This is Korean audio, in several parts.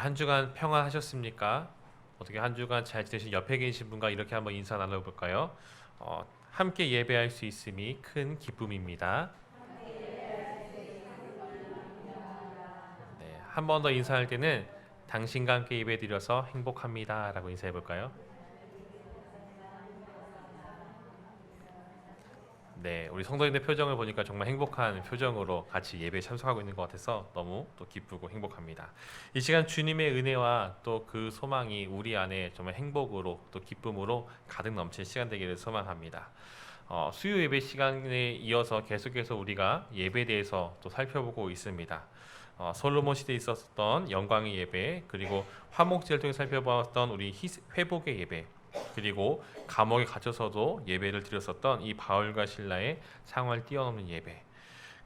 한 주간 평안하셨습니까? 어떻게 한 주간 잘 지내신 옆에 계신 분과 이렇게 한번 인사 나눠볼까요? 함께 예배할 수 있음이 큰 기쁨입니다. 네, 한 번 더 인사할 때는 당신과 함께 예배드려서 행복합니다 라고 인사해 볼까요? 네, 우리 성도님의 표정을 보니까 정말 행복한 표정으로 같이 예배에 참석하고 있는 것 같아서 너무 또 기쁘고 행복합니다. 이 시간 주님의 은혜와 또 그 소망이 우리 안에 정말 행복으로 또 기쁨으로 가득 넘칠 시간 되기를 소망합니다. 수요 예배 시간에 이어서 계속해서 우리가 예배에 대해서 또 살펴보고 있습니다. 솔로몬 시대에 있었던 영광의 예배, 그리고 화목제를 통해 살펴보았던 우리 회복의 예배, 그리고 감옥에 gat혀서도 예배를 드렸었던 이 바울과 신라의 상황을 뛰어넘는 예배,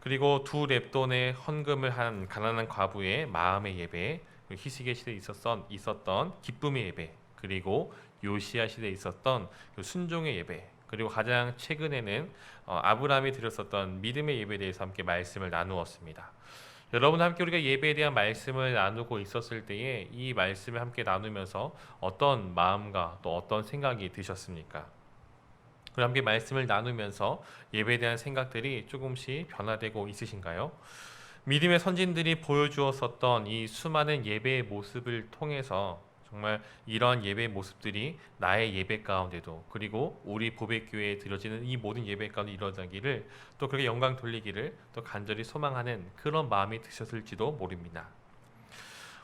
그리고 두 렙돈의 헌금을 한 가난한 과부의 마음의 예배, 히스기야 시대에 있었던 기쁨의 예배, 그리고 요시야 시대에 있었던 그 순종의 예배, 그리고 가장 최근에는 아브라함이 드렸었던 믿음의 예배에 대해서 함께 말씀을 나누었습니다. 여러분 함께 우리가 예배에 대한 말씀을 나누고 있었을 때에 이 말씀을 함께 나누면서 어떤 마음과 또 어떤 생각이 드셨습니까? 그럼 함께 말씀을 나누면서 예배에 대한 생각들이 조금씩 변화되고 있으신가요? 믿음의 선진들이 보여주었었던 이 수많은 예배의 모습을 통해서 정말 이러한 예배의 모습들이 나의 예배 가운데도, 그리고 우리 보배교회에 드려지는 이 모든 예배 가운데 이루어지기를, 또 그렇게 영광 돌리기를 또 간절히 소망하는 그런 마음이 드셨을지도 모릅니다.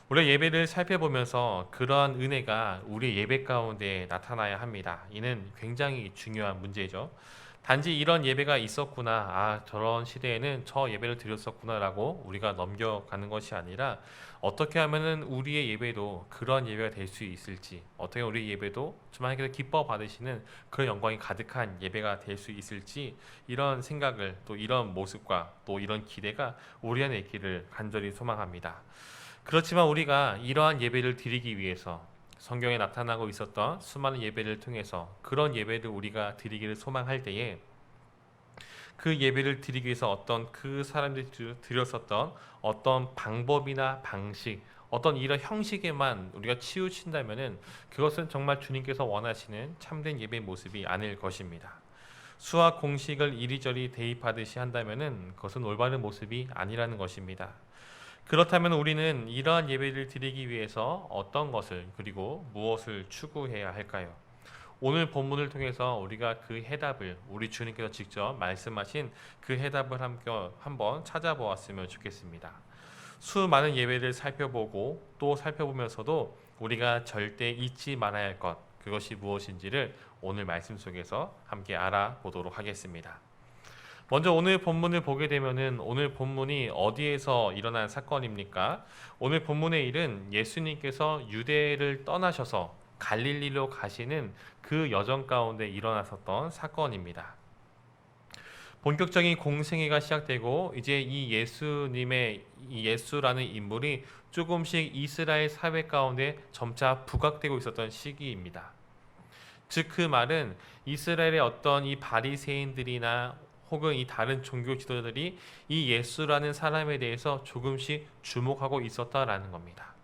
우리가 예배를 살펴보면서 그러한 은혜가 우리의 예배 가운데 나타나야 합니다. 이는 굉장히 중요한 문제죠. 단지 이런 예배가 있었구나, 저런 시대에는 저 예배를 드렸었구나라고 우리가 넘겨가는 것이 아니라, 어떻게 하면은 우리의 예배도 그런 예배가 될 수 있을지, 어떻게 우리 예배도 주님께서 기뻐 받으시는 그런 영광이 가득한 예배가 될 수 있을지, 이런 생각을, 또 이런 모습과 또 이런 기대가 우리 안에 있기를 간절히 소망합니다. 그렇지만 우리가 이러한 예배를 드리기 위해서 성경에 나타나고 있었던 수많은 예배를 통해서 그런 예배를 우리가 드리기를 소망할 때에, 그 예배를 드리기 위해서 어떤 그 사람들이 드렸었던 어떤 방법이나 방식, 어떤 이런 형식에만 우리가 치우친다면은 그것은 정말 주님께서 원하시는 참된 예배의 모습이 아닐 것입니다. 수학 공식을 이리저리 대입하듯이 한다면은 그것은 올바른 모습이 아니라는 것입니다. 그렇다면 우리는 이러한 예배를 드리기 위해서 어떤 것을, 그리고 무엇을 추구해야 할까요? 오늘 본문을 통해서 우리가 그 해답을, 우리 주님께서 직접 말씀하신 그 해답을 함께 한번 찾아보았으면 좋겠습니다. 수많은 예배를 살펴보고 또 살펴보면서도 우리가 절대 잊지 말아야 할 것, 그것이 무엇인지를 오늘 말씀 속에서 함께 알아보도록 하겠습니다. 먼저 오늘 본문을 보게 되면은, 오늘 본문이 어디에서 일어난 사건입니까? 오늘 본문의 일은 예수님께서 유대를 떠나셔서 갈릴리로 가시는 그 여정 가운데 일어났었던 사건입니다. 본격적인 공생애가 시작되고 이제 이 예수님의, 이 예수라는 인물이 조금씩 이스라엘 사회 가운데 점차 부각되고 있었던 시기입니다. 즉 그 말은 이스라엘의 어떤 이 바리새인들이나 혹은 이 다른 종교 지도자들이 이 예수라는 사람에 대해서 조금씩 주목하고 있었다라는 겁니다.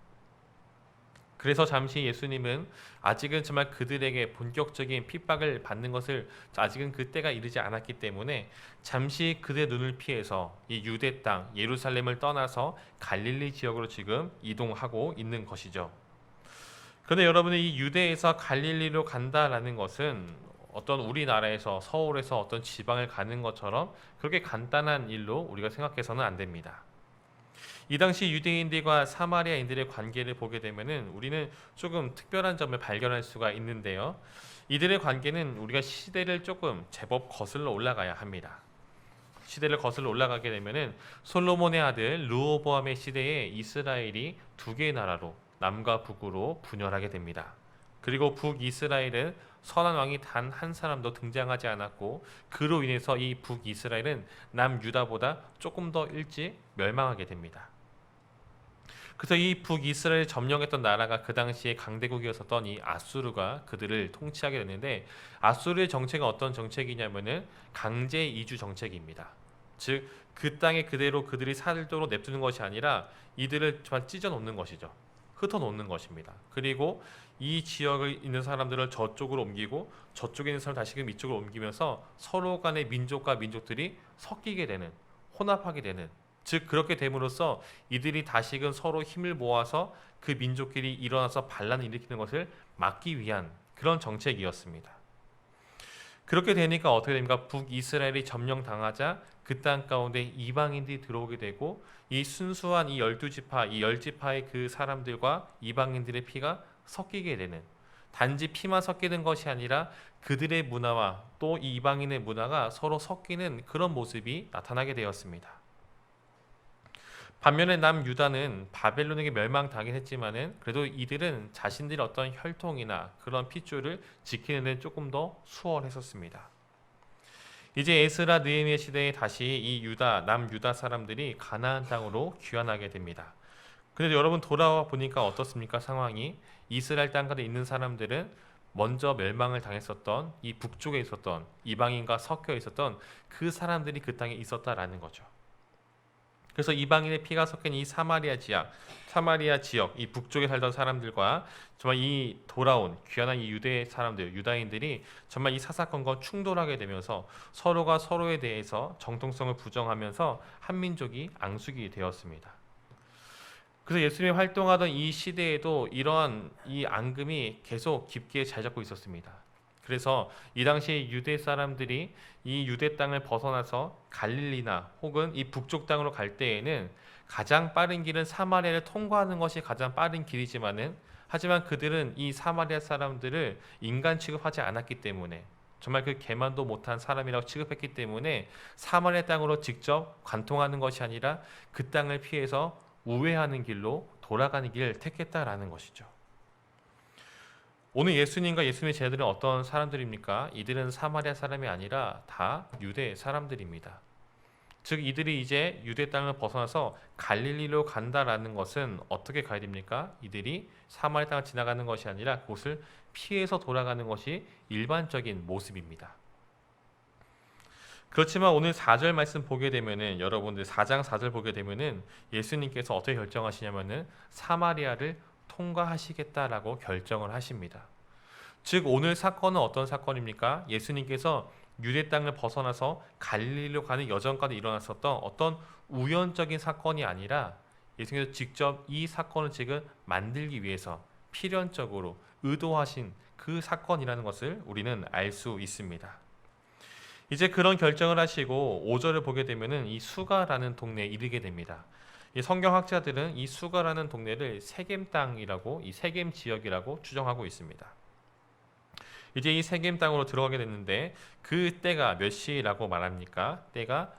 그래서 잠시 예수님은 아직은 정말 그들에게 본격적인 핍박을 받는 것을, 아직은 그때가 이르지 않았기 때문에 잠시 그들의 눈을 피해서 이 유대 땅 예루살렘을 떠나서 갈릴리 지역으로 지금 이동하고 있는 것이죠. 그런데 여러분이 이 유대에서 갈릴리로 간다라는 것은 어떤 우리나라에서 서울에서 어떤 지방을 가는 것처럼 그렇게 간단한 일로 우리가 생각해서는 안 됩니다. 이 당시 유대인들과 사마리아인들의 관계를 보게 되면은 우리는 조금 특별한 점을 발견할 수가 있는데요. 이들의 관계는 우리가 시대를 조금 제법 거슬러 올라가야 합니다. 시대를 거슬러 올라가게 되면은 솔로몬의 아들 르호보암의 시대에 이스라엘이 두 개의 나라로, 남과 북으로 분열하게 됩니다. 그리고 북이스라엘은 선한 왕이 단 한 사람도 등장하지 않았고, 그로 인해서 이 북이스라엘은 남유다보다 조금 더 일찍 멸망하게 됩니다. 그래서 이 북이스라엘 점령했던 나라가 그 당시에 강대국이었었던 이 아수르가 그들을 통치하게 됐는데, 아수르의 정책은 어떤 정책이냐면은 강제 이주 정책입니다. 즉 그 땅에 그대로 그들이 살도록 냅두는 것이 아니라 이들을 정말 찢어 놓는 것이죠. 흩어놓는 것입니다. 그리고 이 지역에 있는 사람들을 저쪽으로 옮기고 저쪽에 있는 사람 다시금 이쪽으로 옮기면서 서로 간의 민족과 민족들이 섞이게 되는, 혼합하게 되는, 즉 그렇게 됨으로써 이들이 다시금 서로 힘을 모아서 그 민족끼리 일어나서 반란을 일으키는 것을 막기 위한 그런 정책이었습니다. 그렇게 되니까 어떻게 됩니까? 북이스라엘이 점령당하자 그 땅 가운데 이방인들이 들어오게 되고 이 순수한 이 12지파, 이 10지파의 그 사람들과 이방인들의 피가 섞이게 되는, 단지 피만 섞이는 것이 아니라 그들의 문화와 또 이 이방인의 문화가 서로 섞이는 그런 모습이 나타나게 되었습니다. 반면에 남유다는 바벨론에게 멸망당하긴 했지만은 그래도 이들은 자신들의 어떤 혈통이나 그런 핏줄을 지키는 데 조금 더 수월했었습니다. 이제 에스라 느헤미야 시대에 다시 이 남유다 사람들이 가나안 땅으로 귀환하게 됩니다. 근데 여러분 돌아와 보니까 어떻습니까? 상황이 이스라엘 땅가에 있는 사람들은 먼저 멸망을 당했었던 이 북쪽에 있었던 이방인과 섞여 있었던 그 사람들이 그 땅에 있었다라는 거죠. 그래서 이방인의 피가 섞인 이 사마리아 지역, 이 북쪽에 살던 사람들과 정말 이 돌아온 귀환한 이 유대 사람들, 유다인들이 정말 이 사사건과 충돌하게 되면서 서로가 서로에 대해서 정통성을 부정하면서 한민족이 앙숙이 되었습니다. 그래서 예수님이 활동하던 이 시대에도 이러한 이 앙금이 계속 깊게 잘 잡고 있었습니다. 그래서 이 당시 유대 사람들이 이 유대 땅을 벗어나서 갈릴리나 혹은 이 북쪽 땅으로 갈 때에는 가장 빠른 길은 사마리아를 통과하는 것이 가장 빠른 길이지만은 하지만 그들은 이 사마리아 사람들을 인간 취급하지 않았기 때문에 정말 그 개만도 못한 사람이라고 취급했기 때문에 사마리아 땅으로 직접 관통하는 것이 아니라 그 땅을 피해서 우회하는 길로 돌아가는 길을 택했다라는 것이죠. 오늘 예수님과 예수님의 제자들은 어떤 사람들입니까? 이들은 사마리아 사람이 아니라 다 유대 사람들입니다. 즉 이들이 이제 유대 땅을 벗어나서 갈릴리로 간다라는 것은 어떻게 가야 됩니까? 이들이 사마리아 땅을 지나가는 것이 아니라 그곳을 피해서 돌아가는 것이 일반적인 모습입니다. 그렇지만 오늘 4절 말씀 보게 되면은 여러분들 4장 4절 보게 되면은 예수님께서 어떻게 결정하시냐면은 사마리아를 통과하시겠다라고 결정을 하십니다. 즉 오늘 사건은 어떤 사건입니까? 예수님께서 유대 땅을 벗어나서 갈릴리로 가는 여정까지 일어났었던 어떤 우연적인 사건이 아니라 예수님께서 직접 이 사건을 지금 만들기 위해서 필연적으로 의도하신 그 사건이라는 것을 우리는 알 수 있습니다. 이제 그런 결정을 하시고 5절을 보게 되면은 이 수가라는 동네에 이르게 됩니다. 이 성경학자들은 이 수가라는 동네를 세겜 땅이라고, 이 세겜 지역이라고 추정하고 있습니다. 이제 이 세겜 땅으로 들어가게 됐는데 그 때가 몇 시라고 말합니까? 때가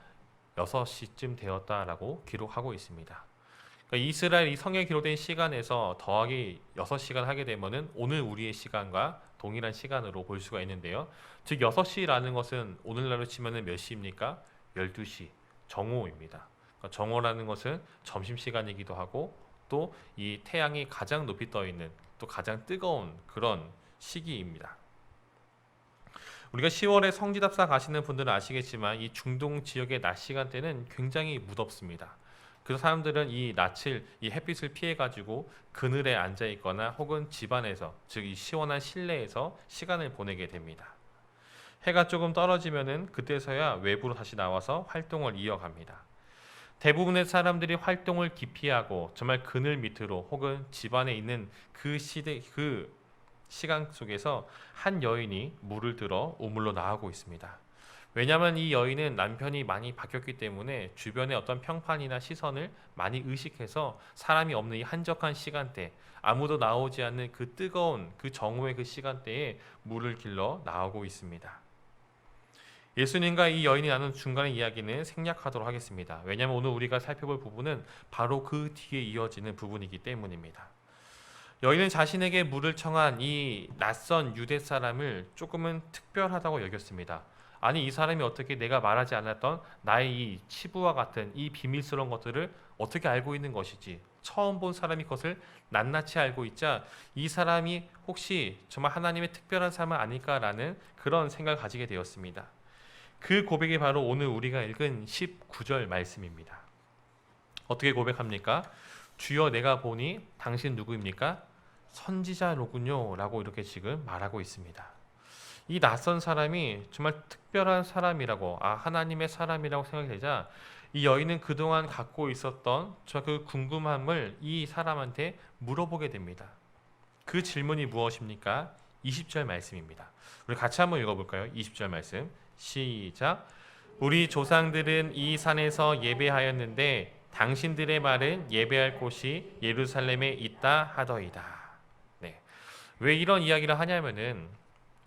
6시쯤 되었다라고 기록하고 있습니다. 그러니까 이스라엘 이 성경에 기록된 시간에서 더하기 6시간 하게 되면은 오늘 우리의 시간과 동일한 시간으로 볼 수가 있는데요. 즉 6시라는 것은 오늘날로 치면은 몇 시입니까? 12시, 정오입니다. 정오라는 것은 점심시간이기도 하고 또 이 태양이 가장 높이 떠 있는 또 가장 뜨거운 그런 시기입니다. 우리가 10월에 성지답사 가시는 분들은 아시겠지만 이 중동 지역의 낮 시간대는 굉장히 무덥습니다. 그래서 사람들은 이 낯을, 이 햇빛을 피해 가지고 그늘에 앉아 있거나 혹은 집 안에서, 즉 이 시원한 실내에서 시간을 보내게 됩니다. 해가 조금 떨어지면은 그때서야 외부로 다시 나와서 활동을 이어갑니다. 대부분의 사람들이 활동을 기피하고 정말 그늘 밑으로 혹은 집 안에 있는 그 시간 속에서 한 여인이 물을 들어 우물로 나오고 있습니다. 왜냐하면 이 여인은 남편이 많이 바뀌었기 때문에 주변의 어떤 평판이나 시선을 많이 의식해서 사람이 없는 이 한적한 시간대, 아무도 나오지 않는 그 뜨거운 그 정오의 그 시간대에 물을 길러 나오고 있습니다. 예수님과 이 여인이 나눈 중간의 이야기는 생략하도록 하겠습니다. 왜냐하면 오늘 우리가 살펴볼 부분은 바로 그 뒤에 이어지는 부분이기 때문입니다. 여인은 자신에게 물을 청한 이 낯선 유대 사람을 조금은 특별하다고 여겼습니다. 아니 이 사람이 어떻게 내가 말하지 않았던 나의 이 치부와 같은 이 비밀스러운 것들을 어떻게 알고 있는 것이지, 처음 본 사람이 그것을 낱낱이 알고 있자 이 사람이 혹시 정말 하나님의 특별한 사람은 아닐까라는 그런 생각을 가지게 되었습니다. 그 고백이 바로 오늘 우리가 읽은 19절 말씀입니다. 어떻게 고백합니까? 주여 내가 보니 당신 누구입니까? 선지자로군요 라고 이렇게 지금 말하고 있습니다. 이 낯선 사람이 정말 특별한 사람이라고, 하나님의 사람이라고 생각이 되자 이 여인은 그동안 갖고 있었던 저 그 궁금함을 이 사람한테 물어보게 됩니다. 그 질문이 무엇입니까? 20절 말씀입니다. 우리 같이 한번 읽어볼까요? 20절 말씀 시작. 우리 조상들은 이 산에서 예배하였는데 당신들의 말은 예배할 곳이 예루살렘에 있다 하더이다. 네. 왜 이런 이야기를 하냐면은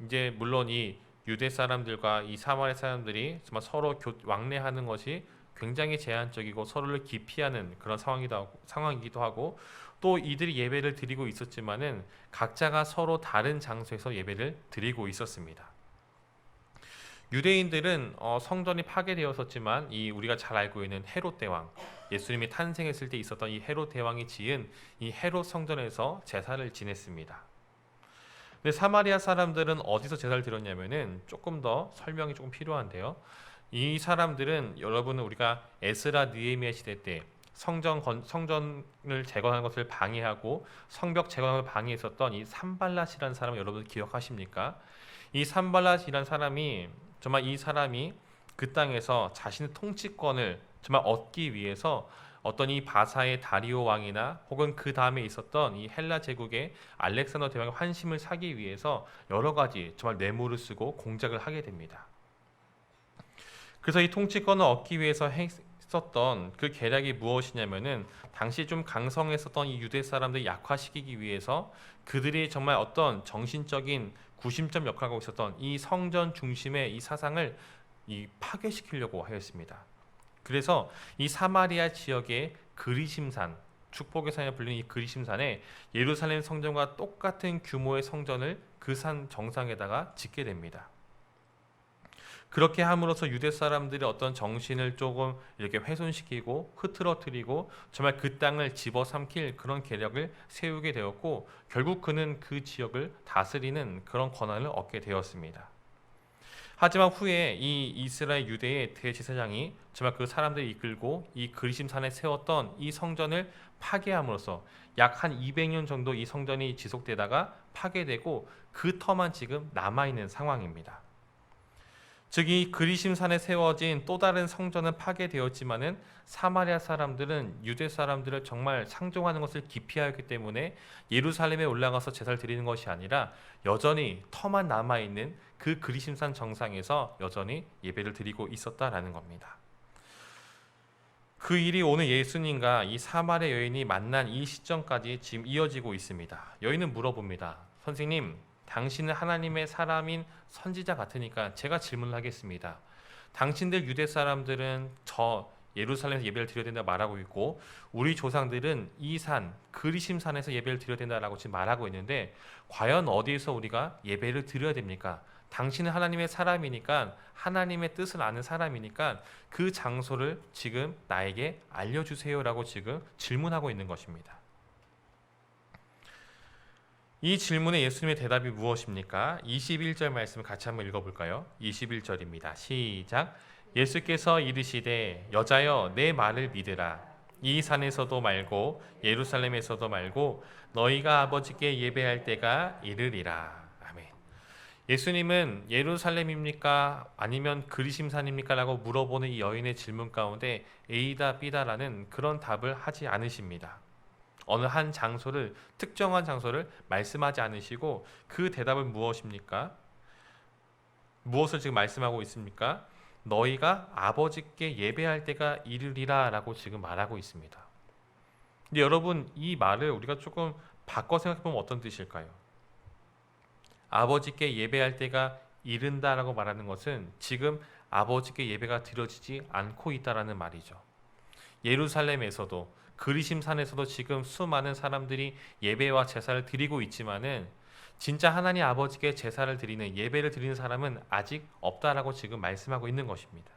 이제 물론 이 유대 사람들과 이 사마리아 사람들이 정말 서로 왕래하는 것이 굉장히 제한적이고 서로를 기피하는 그런 상황이기도 하고 또 이들이 예배를 드리고 있었지만은 각자가 서로 다른 장소에서 예배를 드리고 있었습니다. 유대인들은 성전이 파괴되었었지만 이 우리가 잘 알고 있는 헤롯 대왕, 예수님이 탄생했을 때 있었던 이 헤롯 대왕이 지은 이 헤롯 성전에서 제사를 지냈습니다. 근데 사마리아 사람들은 어디서 제사를 드렸냐면은 조금 더 설명이 조금 필요한데요. 이 사람들은 여러분은 우리가 에스라 느헤미야 시대 때 성전을 재건하는 것을 방해하고 성벽 재건을 방해했었던 이 산발랏이라는 사람을 여러분 기억하십니까? 이 산발랏이라는 사람이 정말 이 사람이 그 땅에서 자신의 통치권을 정말 얻기 위해서 어떤 이 바사의 다리오 왕이나 혹은 그 다음에 있었던 이 헬라 제국의 알렉산더 대왕의 환심을 사기 위해서 여러 가지 정말 뇌물을 쓰고 공작을 하게 됩니다. 그래서 이 통치권을 얻기 위해서 했었던 그 계략이 무엇이냐면은 당시 좀 강성했었던 이 유대 사람들 약화시키기 위해서 그들이 정말 어떤 정신적인 구심점 역할을 하고 있었던 이 성전 중심의 이 사상을 파괴시키려고 하였습니다. 그래서 이 사마리아 지역의 그리심산, 축복의 산이라 불리는 이 그리심산에 예루살렘 성전과 똑같은 규모의 성전을 그 산 정상에다가 짓게 됩니다. 그렇게 함으로써 유대 사람들의 어떤 정신을 조금 이렇게 훼손시키고 흐트러뜨리고 정말 그 땅을 집어삼킬 그런 계략을 세우게 되었고 결국 그는 그 지역을 다스리는 그런 권한을 얻게 되었습니다. 하지만 후에 이 이스라엘 유대의 대제사장이 정말 그 사람들을 이끌고 이 그리심산에 세웠던 이 성전을 파괴함으로써 약 한 200년 정도 이 성전이 지속되다가 파괴되고 그 터만 지금 남아있는 상황입니다. 즉 이 그리심산에 세워진 또 다른 성전은 파괴되었지만은 사마리아 사람들은 유대 사람들을 정말 상종하는 것을 기피하였기 때문에 예루살렘에 올라가서 제사를 드리는 것이 아니라 여전히 터만 남아있는 그 그리심산 정상에서 여전히 예배를 드리고 있었다라는 겁니다. 그 일이 오늘 예수님과 이 사마리아 여인이 만난 이 시점까지 지금 이어지고 있습니다. 여인은 물어봅니다. 선생님, 당신은 하나님의 사람인 선지자 같으니까 제가 질문을 하겠습니다. 당신들 유대 사람들은 저 예루살렘에서 예배를 드려야 된다고 말하고 있고 우리 조상들은 이 산 그리심산에서 예배를 드려야 된다라고 지금 말하고 있는데 과연 어디에서 우리가 예배를 드려야 됩니까? 당신은 하나님의 사람이니까 하나님의 뜻을 아는 사람이니까 그 장소를 지금 나에게 알려주세요라고 지금 질문하고 있는 것입니다. 이 질문에 예수님의 대답이 무엇입니까? 21절 말씀을 같이 한번 읽어볼까요? 21절입니다. 시작. 예수께서 이르시되 여자여 내 말을 믿으라. 이 산에서도 말고 예루살렘에서도 말고 너희가 아버지께 예배할 때가 이르리라. 아멘. 예수님은 예루살렘입니까? 아니면 그리심산입니까? 라고 물어보는 이 여인의 질문 가운데 A다 B다라는 그런 답을 하지 않으십니다. 어느 한 장소를 특정한 장소를 말씀하지 않으시고 그 대답은 무엇입니까? 무엇을 지금 말씀하고 있습니까? 너희가 아버지께 예배할 때가 이르리라 라고 지금 말하고 있습니다. 근데 여러분 이 말을 우리가 조금 바꿔 생각해보면 어떤 뜻일까요? 아버지께 예배할 때가 이른다라고 말하는 것은 지금 아버지께 예배가 드려지지 않고 있다라는 말이죠. 예루살렘에서도 그리심산에서도 지금 수많은 사람들이 예배와 제사를 드리고 있지만은 진짜 하나님 아버지께 제사를 드리는 예배를 드리는 사람은 아직 없다라고 지금 말씀하고 있는 것입니다.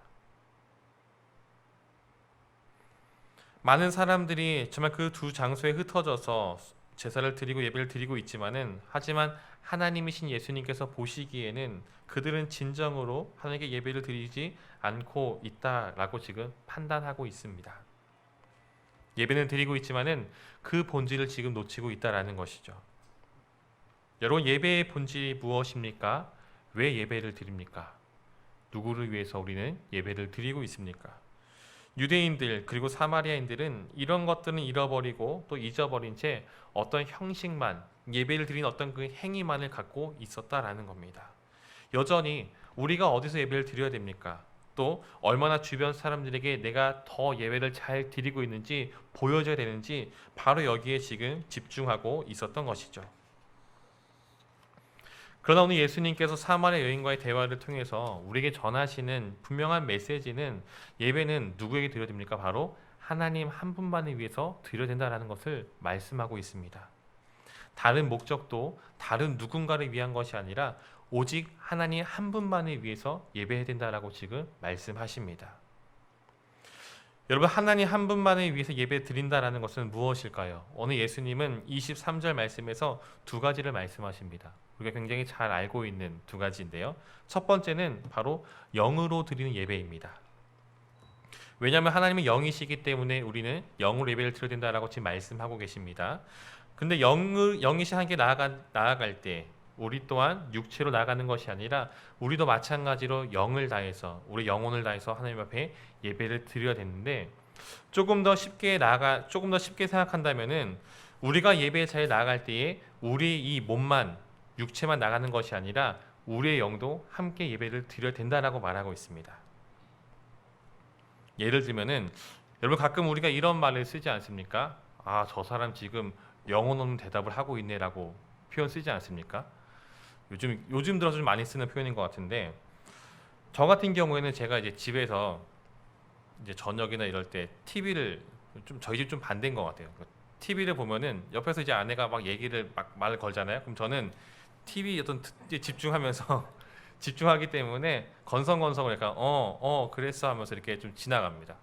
많은 사람들이 정말 그 두 장소에 흩어져서 제사를 드리고 예배를 드리고 있지만은 하지만 하나님이신 예수님께서 보시기에는 그들은 진정으로 하나님께 예배를 드리지 않고 있다라고 지금 판단하고 있습니다. 예배는 드리고 있지만은 그 본질을 지금 놓치고 있다라는 것이죠. 여러분, 예배의 본질이 무엇입니까? 왜 예배를 드립니까? 누구를 위해서 우리는 예배를 드리고 있습니까? 유대인들 그리고 사마리아인들은 이런 것들은 잃어버리고 또 잊어버린 채 어떤 형식만, 예배를 드리는 어떤 그 행위만을 갖고 있었다라는 겁니다. 여전히 우리가 어디서 예배를 드려야 됩니까? 또 얼마나 주변 사람들에게 내가 더 예배를 잘 드리고 있는지 보여줘야 되는지 바로 여기에 지금 집중하고 있었던 것이죠. 그러나 오늘 예수님께서 사마리아 여인과의 대화를 통해서 우리에게 전하시는 분명한 메시지는 예배는 누구에게 드려야 됩니까? 바로 하나님 한 분만을 위해서 드려야 된다는 것을 말씀하고 있습니다. 다른 목적도 다른 누군가를 위한 것이 아니라 오직 하나님 한 분만을 위해서 예배해야 된다라고 지금 말씀하십니다. 여러분, 하나님 한 분만을 위해서 예배 드린다라는 것은 무엇일까요? 오늘 예수님은 23절 말씀에서 두 가지를 말씀하십니다. 우리가 굉장히 잘 알고 있는 두 가지인데요. 첫 번째는 바로 영으로 드리는 예배입니다. 왜냐하면 하나님은 영이시기 때문에 우리는 영으로 예배를 드려야 된다라고 지금 말씀하고 계십니다. 근데 영이신 하나님께 나아갈 때 우리 또한 육체로 나가는 것이 아니라 우리도 마찬가지로 영을 다해서, 우리 영혼을 다해서 하나님 앞에 예배를 드려야 되는데, 조금 더 쉽게 생각한다면은 우리가 예배에 잘 나아갈 때에 우리 이 몸만, 육체만 나가는 것이 아니라 우리의 영도 함께 예배를 드려야 된다라고 말하고 있습니다. 예를 들면은 여러분, 가끔 우리가 이런 말을 쓰지 않습니까? 아, 저 사람 지금 영혼 없는 대답을 하고 있네라고 표현 쓰지 않습니까? 요즘 들어서 좀 많이 쓰는 표현인 것 같은데, 저 같은 경우에는 제가 이제 집에서 이제 저녁이나 이럴 때 TV를 저희 집 좀 반대인 것 같아요. TV를 보면은 옆에서 이제 아내가 막 얘기를 막 말을 걸잖아요. 그럼 저는 TV 어떤 집중하면서 집중하기 때문에 건성건성을 약간 그랬어 하면서 이렇게 좀 지나갑니다.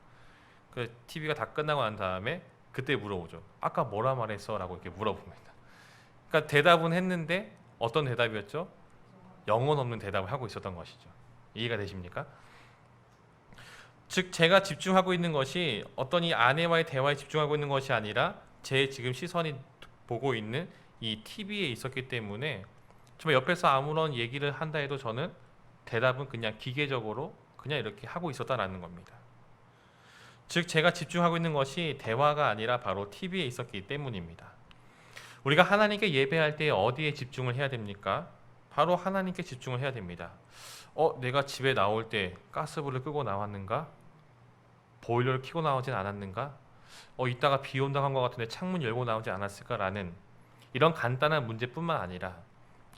그 TV가 다 끝나고 난 다음에 그때 물어보죠. 아까 뭐라 말했어? 라고 이렇게 물어봅니다. 그러니까 대답은 했는데 어떤 대답이었죠? 영혼 없는 대답을 하고 있었던 것이죠. 이해가 되십니까? 즉, 제가 집중하고 있는 것이 어떤 이 아내와의 대화에 집중하고 있는 것이 아니라 제 지금 시선이 보고 있는 이 TV에 있었기 때문에 정말 옆에서 아무런 얘기를 한다 해도 저는 대답은 그냥 기계적으로 그냥 이렇게 하고 있었다라는 겁니다. 즉, 제가 집중하고 있는 것이 대화가 아니라 바로 TV에 있었기 때문입니다. 우리가 하나님께 예배할 때 어디에 집중을 해야 됩니까? 바로 하나님께 집중을 해야 됩니다. 내가 집에 나올 때 가스불을 끄고 나왔는가? 보일러를 켜고 나오진 않았는가? 이따가 비 온다고 한 것 같은데 창문 열고 나오지 않았을까라는 이런 간단한 문제뿐만 아니라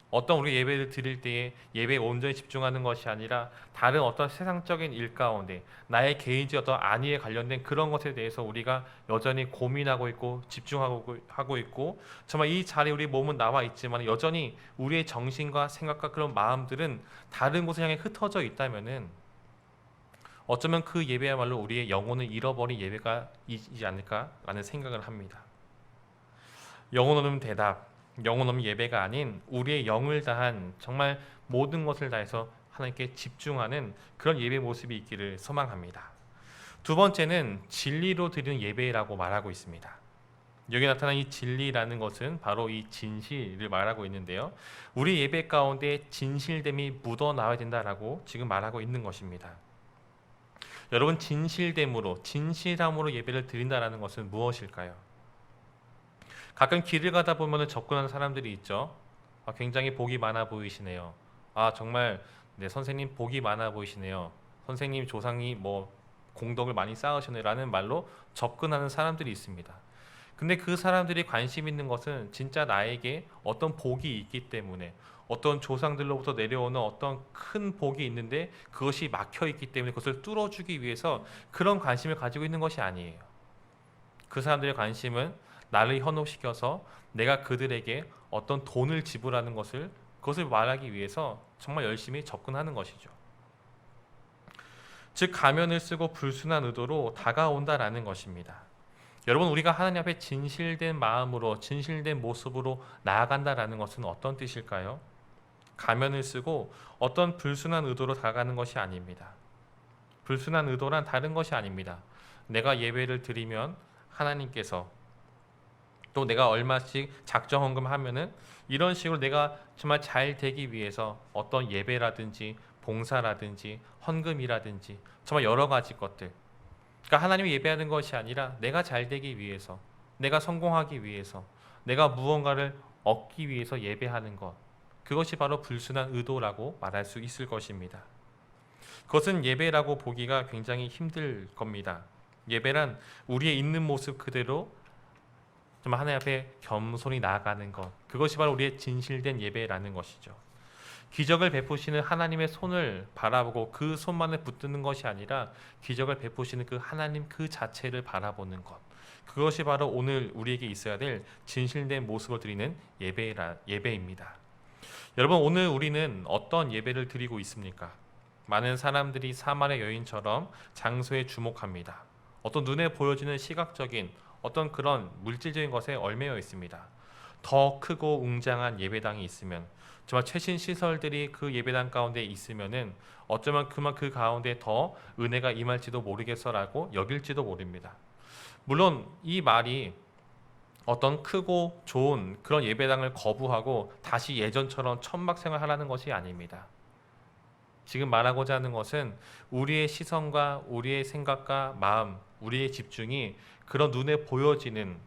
어떤 우리 예배를 드릴 때에 예배에 온전히 집중하는 것이 아니라 다른 어떤 세상적인 일 가운데 나의 개인적 어떤 안위에 관련된 그런 것에 대해서 우리가 여전히 고민하고 있고 집중하고 있고, 정말 이 자리에 우리 몸은 나와 있지만 여전히 우리의 정신과 생각과 그런 마음들은 다른 곳에 향해 흩어져 있다면은 어쩌면 그 예배야말로 우리의 영혼을 잃어버린 예배가 이지 않을까라는 생각을 합니다. 영혼 없는 대답, 영혼 없는 예배가 아닌 우리의 영을 다한 정말 모든 것을 다해서 하나님께 집중하는 그런 예배 모습이 있기를 소망합니다. 두 번째는 진리로 드리는 예배라고 말하고 있습니다. 여기 나타난 이 진리라는 것은 바로 이 진실을 말하고 있는데요. 우리 예배 가운데 진실됨이 묻어나와야 된다라고 지금 말하고 있는 것입니다. 여러분, 진실함으로 예배를 드린다라는 것은 무엇일까요? 가끔 길을 가다 보면 접근하는 사람들이 있죠. 굉장히 복이 많아 보이시네요. 정말 네, 선생님 복이 많아 보이시네요. 선생님 조상이 뭐 공덕을 많이 쌓으셨네요 라는 말로 접근하는 사람들이 있습니다. 근데 그 사람들이 관심 있는 것은 진짜 나에게 어떤 복이 있기 때문에, 어떤 조상들로부터 내려오는 어떤 큰 복이 있는데 그것이 막혀 있기 때문에 그것을 뚫어주기 위해서 그런 관심을 가지고 있는 것이 아니에요. 그 사람들의 관심은 나를 현혹시켜서 내가 그들에게 어떤 돈을 지불하는 그것을 말하기 위해서 정말 열심히 접근하는 것이죠. 즉, 가면을 쓰고 불순한 의도로 다가온다라는 것입니다. 여러분, 우리가 하나님 앞에 진실된 마음으로, 진실된 모습으로 나아간다라는 것은 어떤 뜻일까요? 가면을 쓰고 어떤 불순한 의도로 다가가는 것이 아닙니다. 불순한 의도란 다른 것이 아닙니다. 내가 예배를 드리면 하나님께서 또 내가 얼마씩 작정 헌금하면은 이런 식으로 내가 정말 잘 되기 위해서 어떤 예배라든지 봉사라든지 헌금이라든지 정말 여러 가지 것들, 그러니까 하나님을 예배하는 것이 아니라 내가 잘 되기 위해서, 내가 성공하기 위해서, 내가 무언가를 얻기 위해서 예배하는 것, 그것이 바로 불순한 의도라고 말할 수 있을 것입니다. 그것은 예배라고 보기가 굉장히 힘들 겁니다. 예배란 우리의 있는 모습 그대로 정말 하나님 앞에 겸손히 나아가는 것, 그것이 바로 우리의 진실된 예배라는 것이죠. 기적을 베푸시는 하나님의 손을 바라보고 그 손만을 붙드는 것이 아니라 기적을 베푸시는 그 하나님 그 자체를 바라보는 것, 그것이 바로 오늘 우리에게 있어야 될 진실된 모습을 드리는 예배입니다. 여러분, 오늘 우리는 어떤 예배를 드리고 있습니까? 많은 사람들이 사마리아 여인처럼 장소에 주목합니다. 어떤 눈에 보여지는 시각적인 어떤 그런 물질적인 것에 얽매여 있습니다. 더 크고 웅장한 예배당이 있으면, 정말 최신 시설들이 그 예배당 가운데 있으면은 어쩌면 그만 그 가운데 더 은혜가 임할지도 모르겠어라고 여길지도 모릅니다. 물론 이 말이 어떤 크고 좋은 그런 예배당을 거부하고 다시 예전처럼 천막생활 하라는 것이 아닙니다. 지금 말하고자 하는 것은 우리의 시선과 우리의 생각과 마음, 우리의 집중이 그런 눈에 보여지는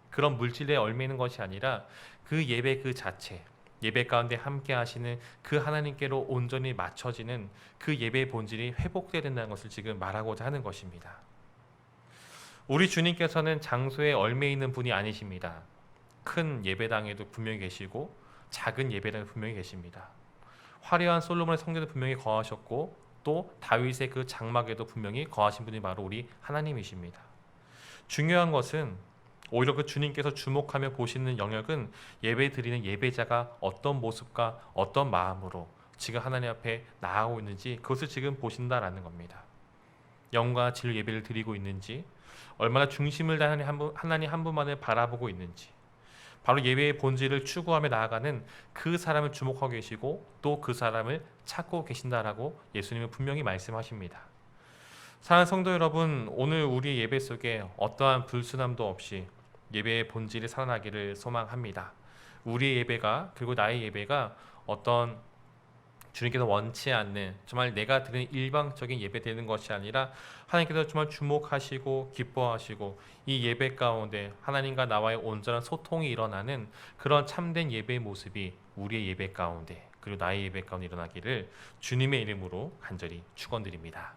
그런 물질에 얽매이는 것이 아니라 그 예배 그 자체, 예배 가운데 함께 하시는 그 하나님께로 온전히 맞춰지는 그 예배의 본질이 회복되어야 된다는 것을 지금 말하고자 하는 것입니다. 우리 주님께서는 장소에 얽매이는 분이 아니십니다. 큰 예배당에도 분명히 계시고 작은 예배당에 분명히 계십니다. 화려한 솔로몬의 성전에 분명히 거하셨고 또 다윗의 그 장막에도 분명히 거하신 분이 바로 우리 하나님이십니다. 중요한 것은 오히려 그 주님께서 주목하며 보시는 영역은 예배 드리는 예배자가 어떤 모습과 어떤 마음으로 지금 하나님 앞에 나아가고 있는지 그것을 지금 보신다라는 겁니다. 영과 진리 예배를 드리고 있는지, 얼마나 중심을 다해 하나님 한 분만을 바라보고 있는지, 바로 예배의 본질을 추구하며 나아가는 그 사람을 주목하고 계시고 또 그 사람을 찾고 계신다라고 예수님은 분명히 말씀하십니다. 사랑하는 성도 여러분, 오늘 우리 예배 속에 어떠한 불순함도 없이 예배의 본질이 살아나기를 소망합니다. 우리의 예배가, 그리고 나의 예배가 어떤 주님께서 원치 않는 정말 내가 드리는 일방적인 예배 되는 것이 아니라 하나님께서 정말 주목하시고 기뻐하시고 이 예배 가운데 하나님과 나와의 온전한 소통이 일어나는 그런 참된 예배의 모습이 우리의 예배 가운데 그리고 나의 예배 가운데 일어나기를 주님의 이름으로 간절히 축원드립니다.